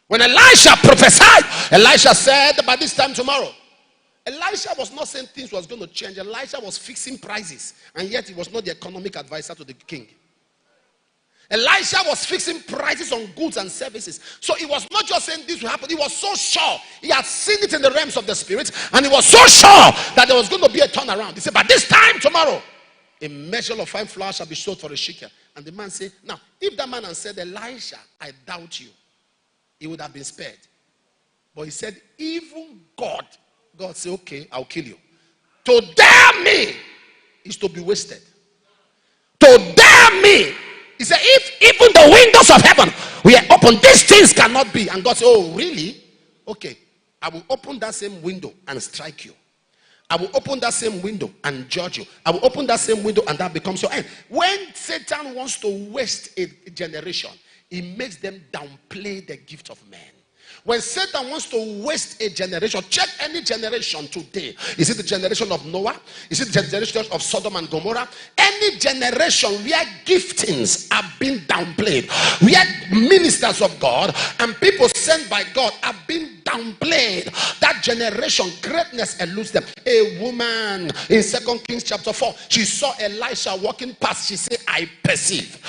When Elisha prophesied, Elisha said, by this time tomorrow. Elisha was not saying things was going to change. Elisha was fixing prices, and yet he was not the economic advisor to the king. Elisha was fixing prices on goods and services. So he was not just saying this will happen. He was so sure. He had seen it in the realms of the spirit, and he was so sure that there was going to be a turnaround. He said, by this time tomorrow, a measure of fine flour shall be sold for a shekel. And the man said, now, if that man had said, Elisha, I doubt you, he would have been spared. But he said, even God said, okay, I'll kill you. To dare me is to be wasted. To dare me. He said, if even the windows of heaven were open, these things cannot be. And God said, oh, really? Okay, I will open that same window and strike you. I will open that same window and judge you. I will open that same window and that becomes your end. When Satan wants to waste a generation, he makes them downplay the gift of man. When Satan wants to waste a generation, check any generation today. Is it the generation of Noah? Is it the generation of Sodom and Gomorrah? Any generation where giftings are being downplayed, where ministers of God and people sent by God are being downplayed, that generation, greatness eludes them. A woman in 2 Kings chapter 4, she saw Elisha walking past. She said, I perceive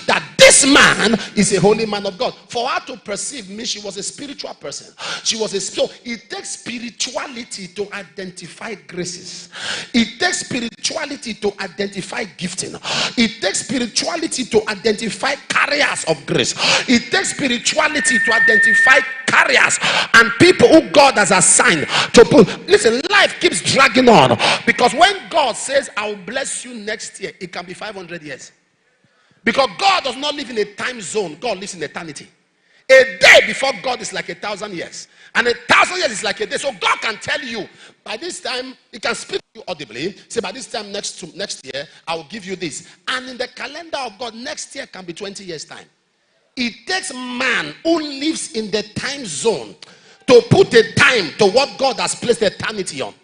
that this man is a holy man of God. For her to perceive means she was a spiritual person. So it takes spirituality to identify graces. It takes spirituality to identify gifting. It takes spirituality to identify carriers of grace. It takes spirituality to identify carriers and people who God has assigned to put. Listen, life keeps dragging on, because when God says I'll bless you next year, it can be 500 years. Because God does not live in a time zone. God lives in eternity. A day before God is like 1,000 years, and 1,000 years is like a day. So God can tell you, by this time, he can speak to you audibly, say, by this time next year, I will give you this. And in the calendar of God, next year can be 20 years time. It takes man who lives in the time zone to put a time to what God has placed eternity on.